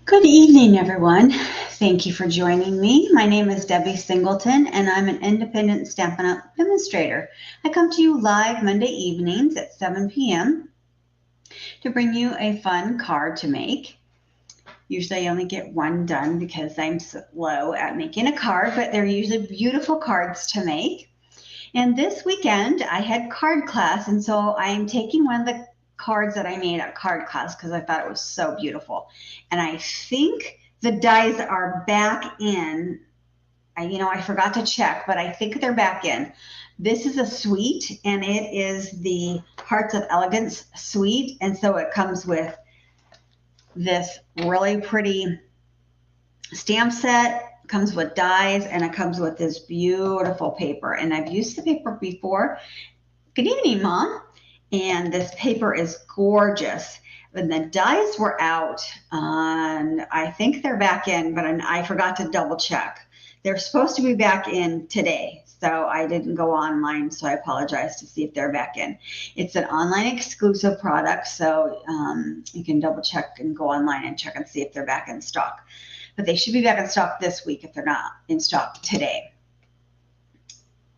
Good evening, everyone. Thank you for joining me. My name is Debbie Singleton, and I'm an independent Stampin' Up! Demonstrator. I come to you live Monday evenings at 7 p.m. to bring you a fun card to make. Usually I only get one done because I'm slow at making a card, but they're usually beautiful cards to make. And this weekend I had card class, and so I am taking one of the cards that I made at card class because I thought it was so beautiful. And I think the dies are back in. I forgot to check, but I think they're back in. This is a suite, and it is the Hearts of Elegance suite. And so it comes with this really pretty stamp set, comes with dies, and it comes with this beautiful paper. And I've used the paper before. Good evening, Mom. And this paper is gorgeous. When the dies were out, and I think they're back in, but I forgot to double check. They're supposed to be back in today, so I didn't go online, so I apologize to see if they're back in. It's an online exclusive product, so you can double check and go online and check and see if they're back in stock. But they should be back in stock this week if they're not in stock today.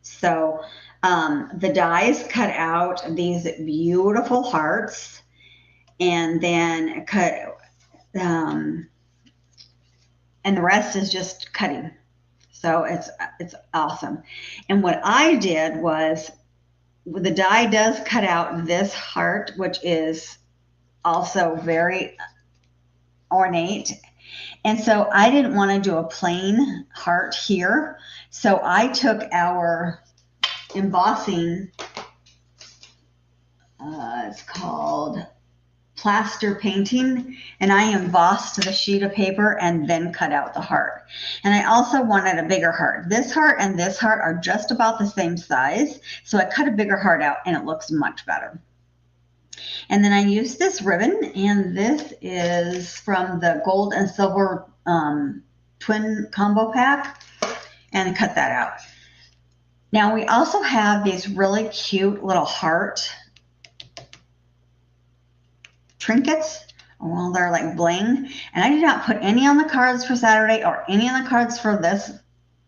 So the dies cut out these beautiful hearts and then cut, and the rest is just cutting. So it's awesome. And what I did was, the die does cut out this heart, which is also very ornate. And so I didn't want to do a plain heart here. So I took our embossing, it's called plaster painting, and I embossed the sheet of paper and then cut out the heart. And I also wanted a bigger heart. This heart and this heart are just about the same size, so I cut a bigger heart out and it looks much better. And then I used this ribbon, and this is from the gold and silver twin combo pack, and I cut that out. Now we also have these really cute little heart trinkets. Well, they're like bling, and I did not put any on the cards for Saturday or any on the cards for this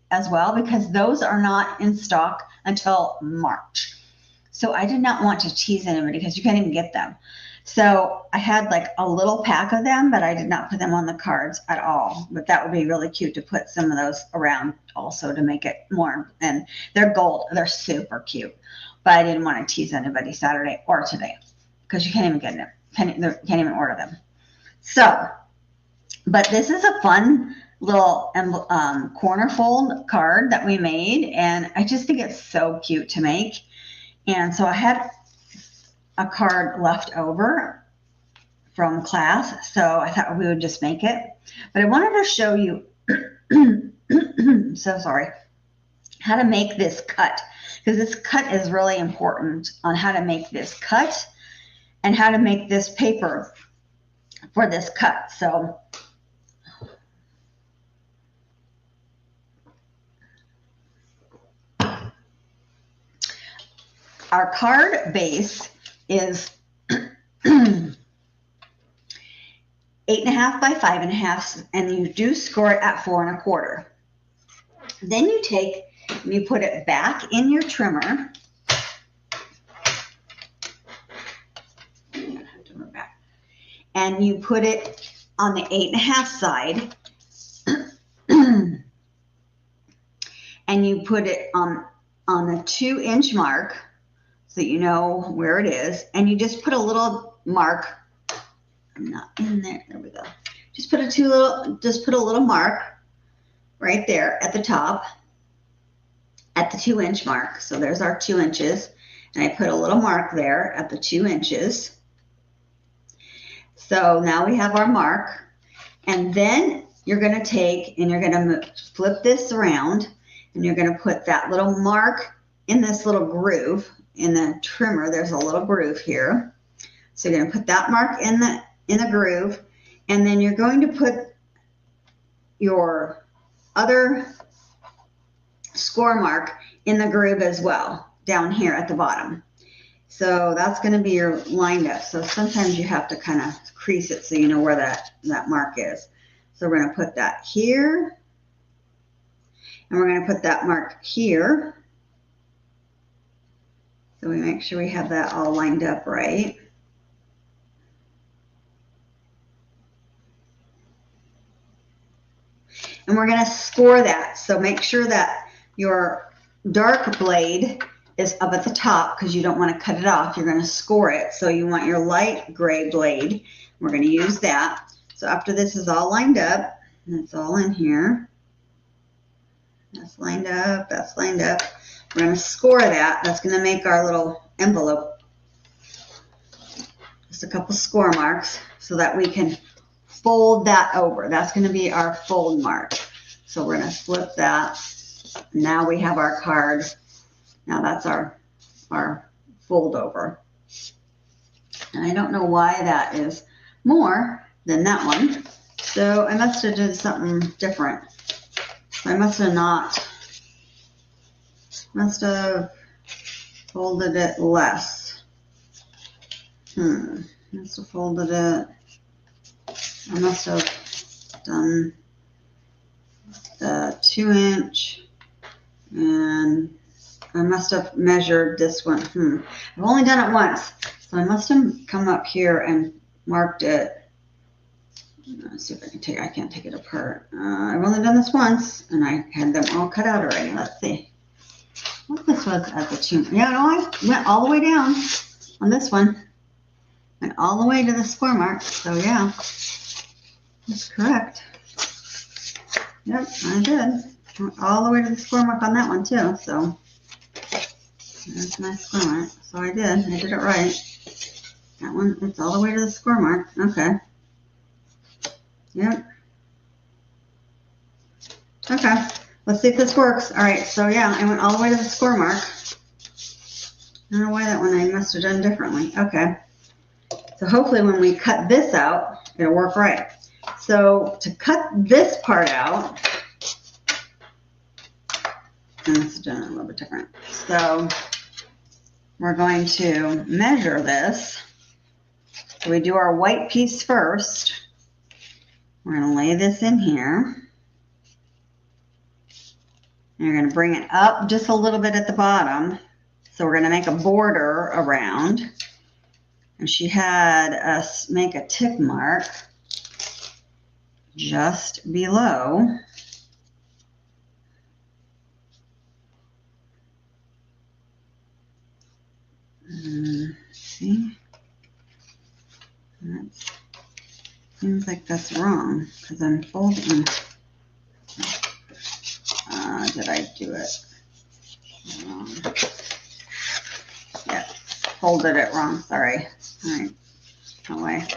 as well, because those are not in stock until March. So I did not want to tease anybody because you can't even get them. So I had like a little pack of them, but I did not put them on the cards at all. But that would be really cute to put some of those around also to make it more. And they're gold. They're super cute. But I didn't want to tease anybody Saturday or today because you can't even get them. Can't even order them. So, but this is a fun little corner fold card that we made, and I just think it's so cute to make. And so I had a card left over from class, so I thought we would just make it. But I wanted to show you, so sorry, how to make this cut, because this cut is really important on how to make this cut and how to make this paper for this cut. So our card base is 8.5 by 5.5, and you do score it at 4 1/4. Then you take and you put it back in your trimmer. And you put it on the 8.5 side, and you put it on the 2-inch mark, so you know where it is, and you just put a little mark. I'm not in there. There we go. Just put a little mark right there at the top, at the 2-inch mark. So there's our 2 inches, and I put a little mark there at the 2 inches. So now we have our mark, and then you're going to take and you're going to flip this around, and you're going to put that little mark in this little groove in the trimmer. There's a little groove here. So you're going to put that mark in the groove, and then you're going to put your other score mark in the groove as well, down here at the bottom. So that's going to be your lined up. So sometimes you have to kind of crease it so you know where that mark is. So we're going to put that here. And we're going to put that mark here. So we make sure we have that all lined up right. And we're going to score that. So make sure that your dark blade is up at the top because you don't want to cut it off. You're going to score it. So you want your light gray blade. We're going to use that. So after this is all lined up, and it's all in here. That's lined up. That's lined up. We're going to score that. That's going to make our little envelope. Just a couple score marks so that we can fold that over. That's going to be our fold mark. So we're going to flip that. Now we have our card. Now that's our fold over. And I don't know why that is more than that one. So I must have done something different. I must have folded it less. Must have folded it. I must have done the 2-inch, and I must have measured this one. I've only done it once, so I must have come up here and marked it. Let's see if I can take it. I can't take it apart. I've only done this once, and I had them all cut out already. Let's see. What this was at the 2. Yeah, no, I went all the way down on this one. Went all the way to the score mark. So yeah, that's correct. Yep, I did. Went all the way to the score mark on that one too. So there's my score mark. So I did it right. That one, it's all the way to the score mark. Okay. Yep. Okay. Let's see if this works. All right. So yeah, I went all the way to the score mark. I don't know why that one I must have done differently. Okay. So hopefully when we cut this out, it'll work right. So to cut this part out, and this is done a little bit different. So we're going to measure this. So we do our white piece first. We're going to lay this in here. And you're going to bring it up just a little bit at the bottom. So we're going to make a border around. And she had us make a tick mark just below. See? That seems like that's wrong because I'm folding. Did I do it wrong? Yeah, folded it wrong. Sorry. All right. No way.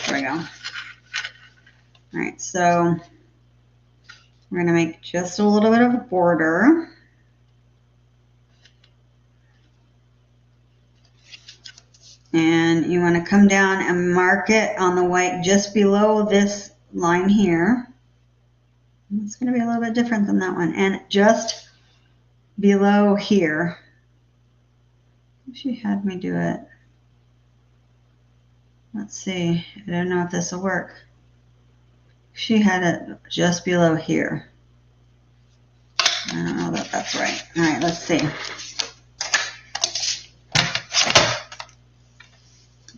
There we go. All right. So we're going to make just a little bit of a border. And you want to come down and mark it on the white just below this line here. It's going to be a little bit different than that one. And just below here. She had me do it. Let's see. I don't know if this will work. She had it just below here. I don't know that that's right. All right, let's see.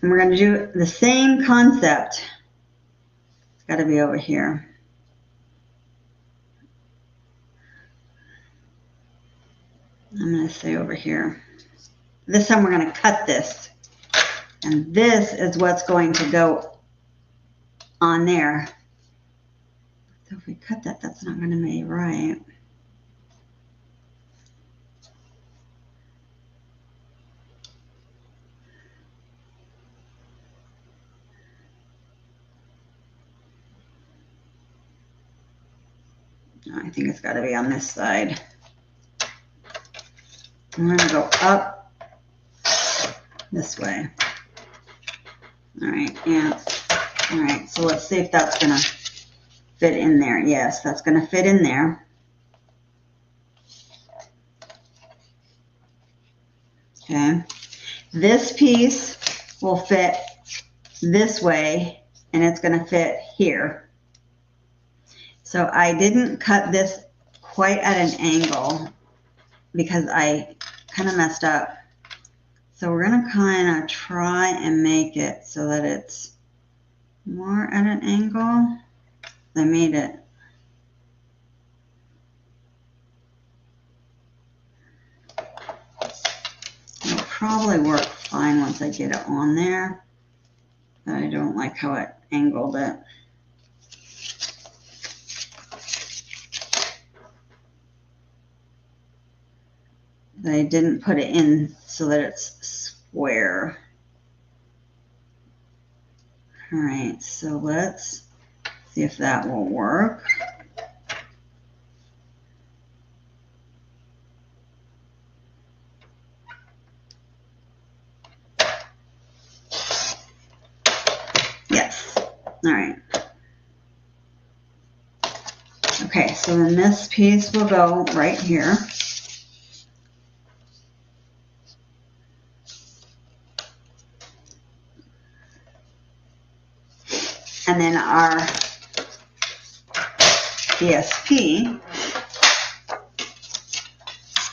And we're going to do the same concept. It's got to be over here. I'm going to say over here. This time we're going to cut this. And this is what's going to go on there. So if we cut that, that's not going to be right. I think it's got to be on this side. I'm going to go up this way. All right, yeah. All right, so let's see if that's going to fit in there. Yes, that's going to fit in there. Okay. This piece will fit this way, and it's going to fit here. So I didn't cut this quite at an angle because I kind of messed up. So we're going to kind of try and make it so that it's more at an angle. I made it. It'll probably work fine once I get it on there, but I don't like how it angled it. I didn't put it in so that it's square. All right, so let's see if that will work. Yes, all right. Okay, so then this piece will go right here. And then our DSP,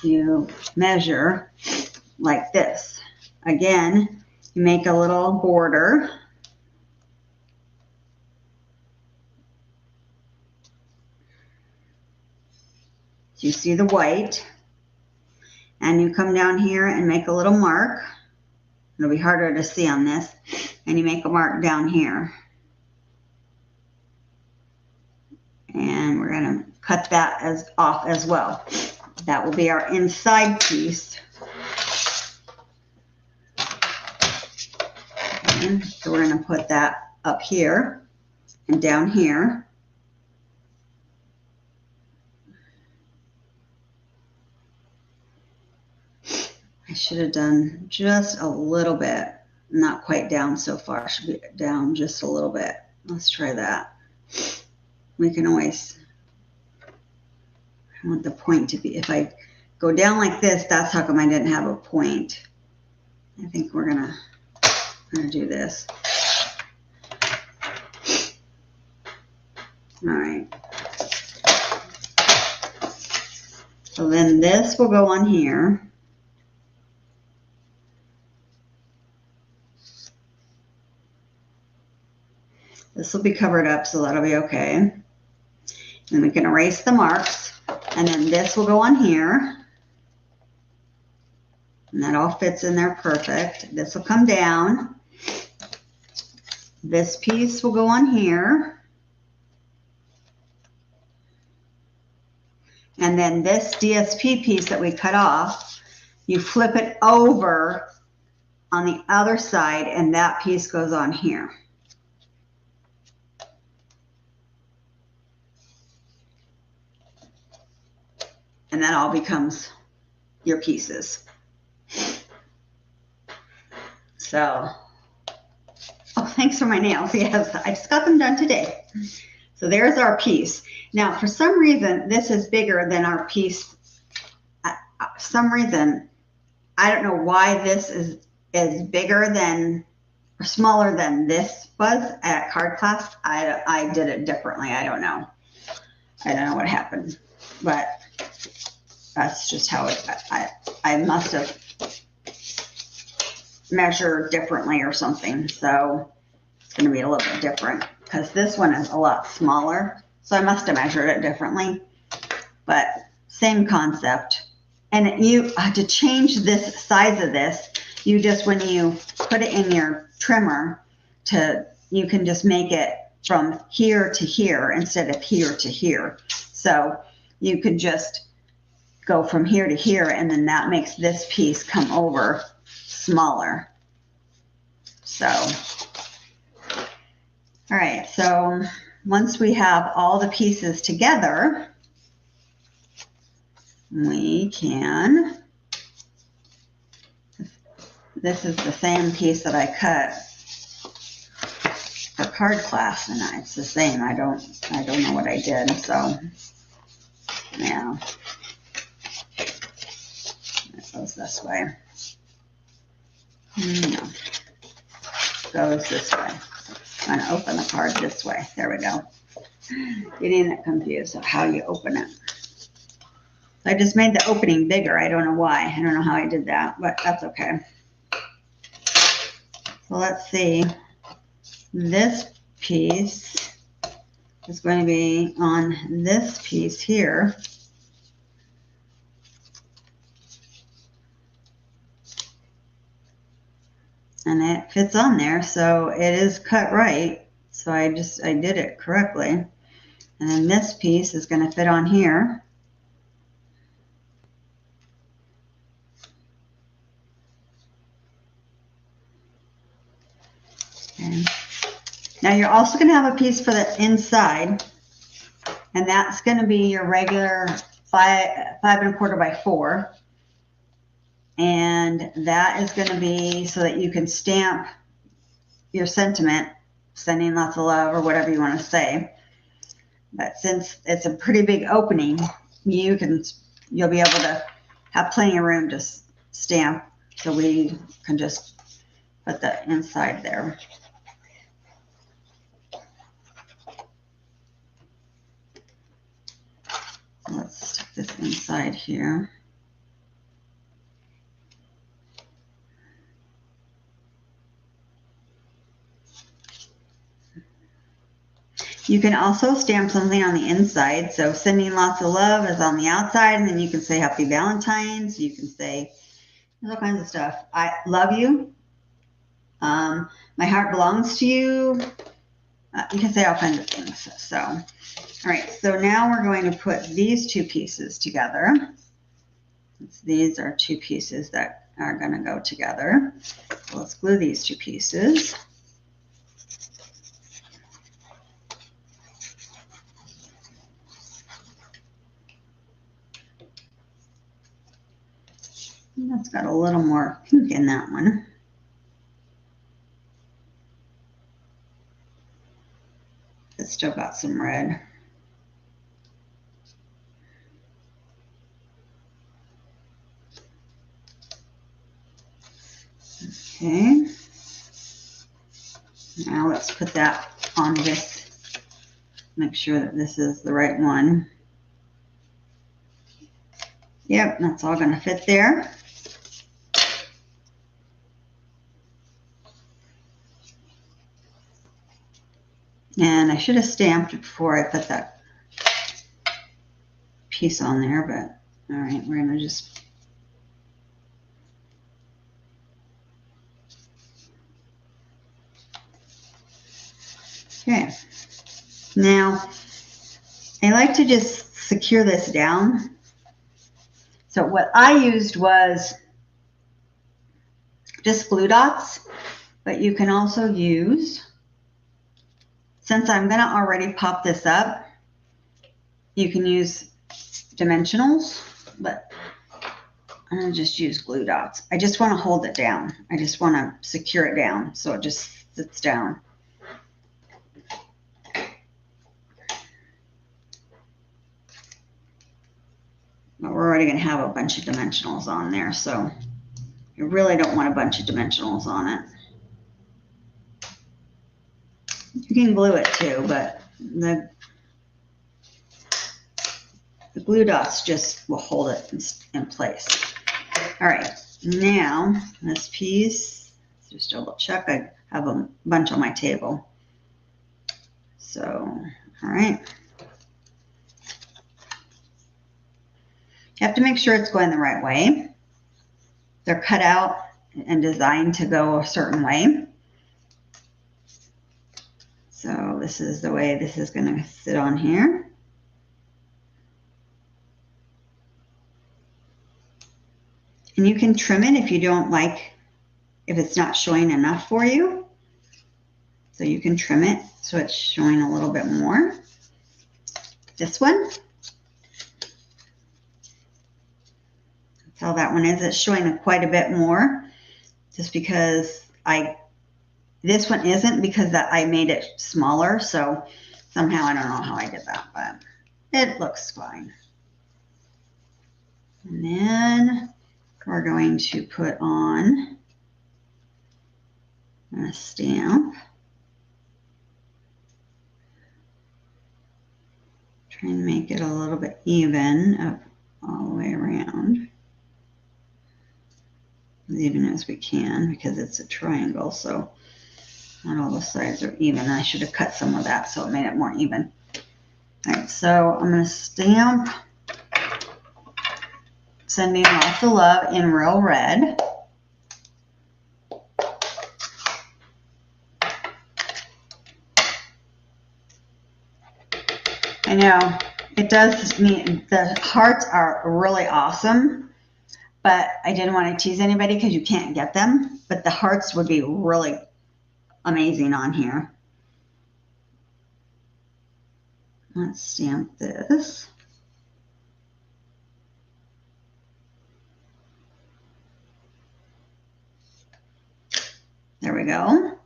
you measure like this. Again, you make a little border. So you see the white. And you come down here and make a little mark. It'll be harder to see on this. And you make a mark down here. And we're going to cut that off as well. That will be our inside piece. And so we're going to put that up here and down here. I should have done just a little bit. Not quite down so far. Should be down just a little bit. Let's try that. We can always, I want the point to be, if I go down like this, that's how come I didn't have a point. I think we're gonna do this. All right. So then this will go on here. This will be covered up, so that'll be okay. Then we can erase the marks, and then this will go on here. And that all fits in there perfect. This will come down. This piece will go on here. And then this DSP piece that we cut off, you flip it over on the other side, and that piece goes on here. And that all becomes your pieces. So, oh, thanks for my nails. Yes, I just got them done today. So there's our piece. Now, for some reason, this is bigger than our piece. Some reason, I don't know why this is bigger than or smaller than this was at card class. I did it differently. I don't know. I don't know what happened, but that's just how I must have measured differently or something. So it's going to be a little bit different because this one is a lot smaller. So I must have measured it differently, but same concept. And you to change this size of this, you just, when you put it in your trimmer, you can just make it from here to here instead of here to here. So you could just go from here to here, and then that makes this piece come over smaller. So, all right, so once we have all the pieces together, we can, this is the same piece that I cut for card class, and it's the same. I don't know what I did, so yeah. It goes this way. No. Goes this way. I'm going to open the card this way. There we go. getting that confused of how you open it. I just made the opening bigger. I don't know why. I don't know how I did that, but that's okay. So let's see. This piece is going to be on this piece here. And it fits on there, so it is cut right. So I did it correctly. And then this piece is going to fit on here. Okay. Now you're also going to have a piece for the inside, and that's going to be your regular 5 1/4 by 4. And that is going to be so that you can stamp your sentiment, sending lots of love, or whatever you want to say. But since it's a pretty big opening, you'll be able to have plenty of room to stamp. So we can just put the inside there. Let's stick this inside here. You can also stamp something on the inside. So sending lots of love is on the outside, and then you can say Happy Valentine's. You can say all kinds of stuff. I love you. My heart belongs to you. You can say all kinds of things. So, all right. So now we're going to put these two pieces together. These are two pieces that are going to go together. So let's glue these two pieces. That's got a little more pink in that one. It's still got some red. Okay. Now let's put that on this. Make sure that this is the right one. Yep, that's all going to fit there. And I should have stamped it before I put that piece on there, but all right, we're going to just okay. Now, I like to just secure this down. So what I used was just glue dots, but you can also use, since I'm going to already pop this up, you can use dimensionals, but I'm going to just use glue dots. I just want to hold it down. I just want to secure it down so it just sits down. But we're already going to have a bunch of dimensionals on there, so you really don't want a bunch of dimensionals on it. You can glue it too, but the glue dots just will hold it in place. All right, now this piece, let's just double check. I have a bunch on my table. So, all right. You have to make sure it's going the right way. They're cut out and designed to go a certain way. So this is the way this is going to sit on here. And you can trim it if you don't like, if it's not showing enough for you. So you can trim it so it's showing a little bit more. This one. How that one is. It's showing quite a bit more just because this one isn't, because that I made it smaller. So somehow I don't know how I did that, but it looks fine. And then we're going to put on a stamp. Try and make it a little bit even up all the way around. As even as we can, because it's a triangle, so not all the sides are even. I should have cut some of that so it made it more even. All right, so I'm going to stamp Sending Lots of Love in real red. I know it does mean the hearts are really awesome, but I didn't want to tease anybody because you can't get them, but the hearts would be really amazing on here. Let's stamp this. There we go.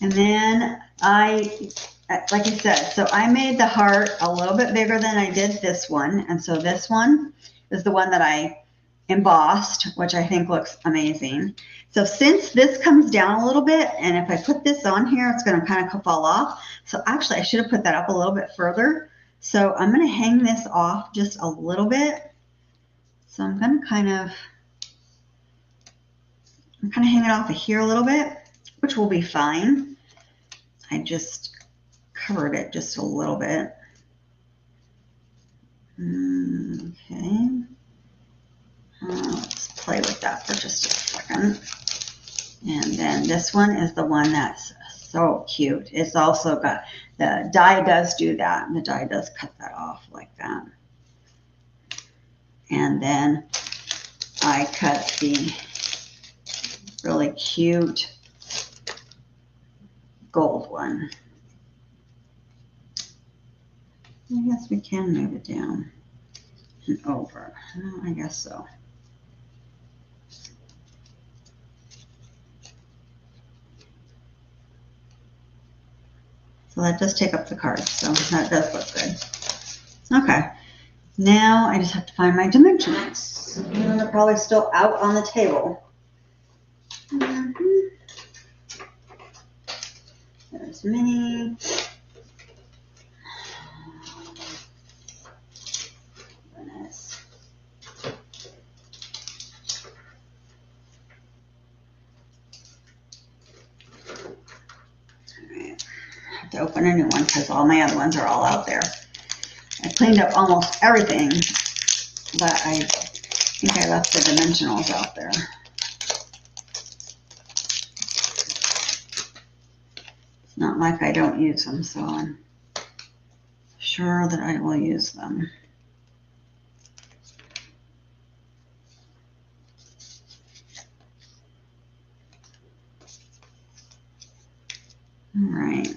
And then like I said, so I made the heart a little bit bigger than I did this one. And so this one is the one that I embossed, which I think looks amazing. So since this comes down a little bit, and if I put this on here, it's going to kind of fall off. So actually, I should have put that up a little bit further. So I'm going to hang this off just a little bit. So I'm going to kind of hang it off of here a little bit, which will be fine. I just covered it just a little bit. Okay. Let's play with that for just a second. And then this one is the one that's so cute. It's also got, the die does do that. The die does cut that off like that. And then I cut the really cute gold one. I guess we can move it down and over. Oh, I guess so. So that does take up the card, so that does look good. Okay, now I just have to find my dimensions. And they're probably still out on the table. There's mini. Goodness. Alright, I have to open a new one because all my other ones are all out there. I cleaned up almost everything, but I think I left the dimensionals out there. It's not like I don't use them, so I'm sure that I will use them. All right.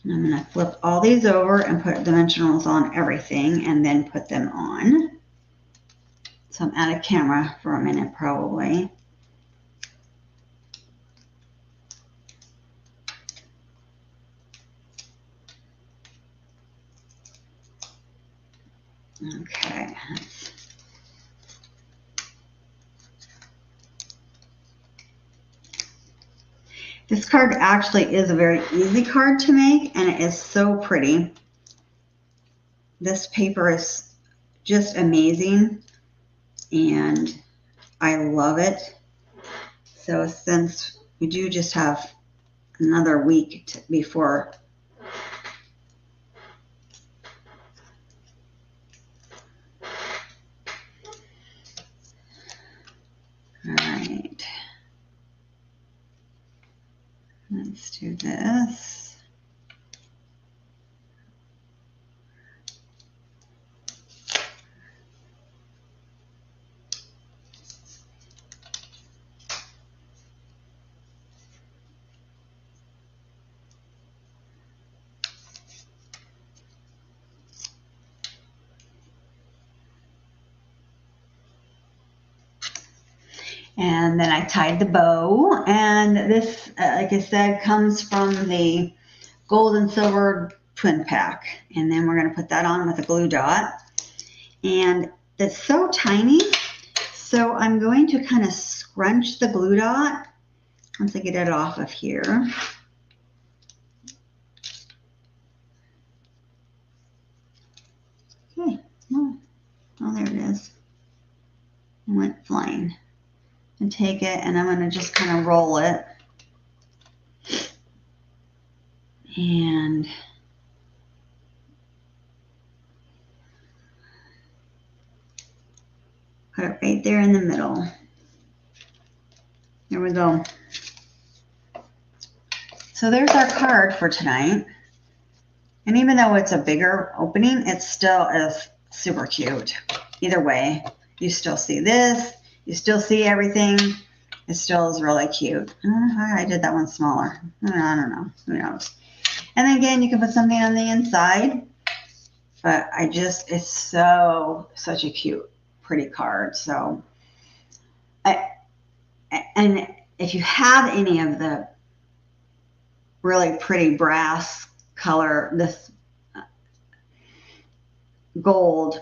And I'm going to flip all these over and put dimensionals on everything and then put them on. So I'm out of camera for a minute probably. Okay. This card actually is a very easy card to make, and it is so pretty. This paper is just amazing, and I love it. So since we do just have another week before all right, let's do this. And then I tied the bow, and this, like I said, comes from the gold and silver twin pack. And then we're going to put that on with a glue dot. And it's so tiny, so I'm going to kind of scrunch the glue dot once I get it off of here. Okay, oh, there it is. It went flying. And take it, and I'm going to just kind of roll it. And put it right there in the middle. There we go. So there's our card for tonight. And even though it's a bigger opening, it still is super cute. Either way, you still see this. You still see everything. It still is really cute. I don't know how I did that one smaller. I don't know. Who knows? And then again, you can put something on the inside. But it's such a cute, pretty card. So, and if you have any of the really pretty brass color, this gold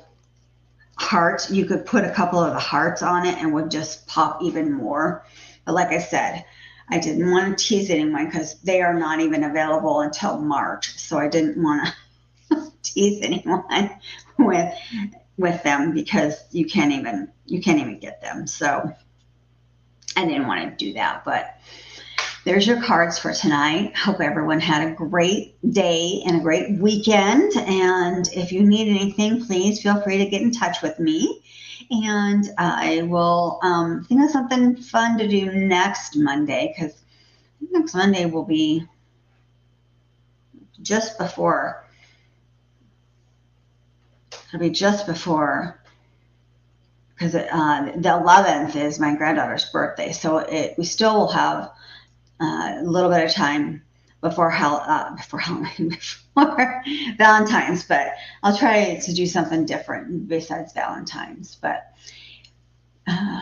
hearts, you could put a couple of the hearts on it and would just pop even more. But like I said, I didn't want to tease anyone because they are not even available until March. So I didn't want to tease anyone with them because you can't even get them. So I didn't want to do that, but there's your cards for tonight. Hope everyone had a great day and a great weekend. And if you need anything, please feel free to get in touch with me. And I will think of something fun to do next Monday, because next Monday will be just before. It'll be just before, because the 11th is my granddaughter's birthday. So we still will have a little bit of time before Halloween, before Valentine's, but I'll try to do something different besides Valentine's. But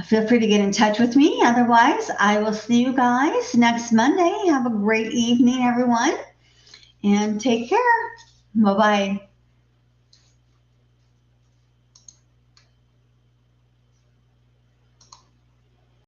feel free to get in touch with me. Otherwise, I will see you guys next Monday. Have a great evening, everyone, and take care. Bye-bye.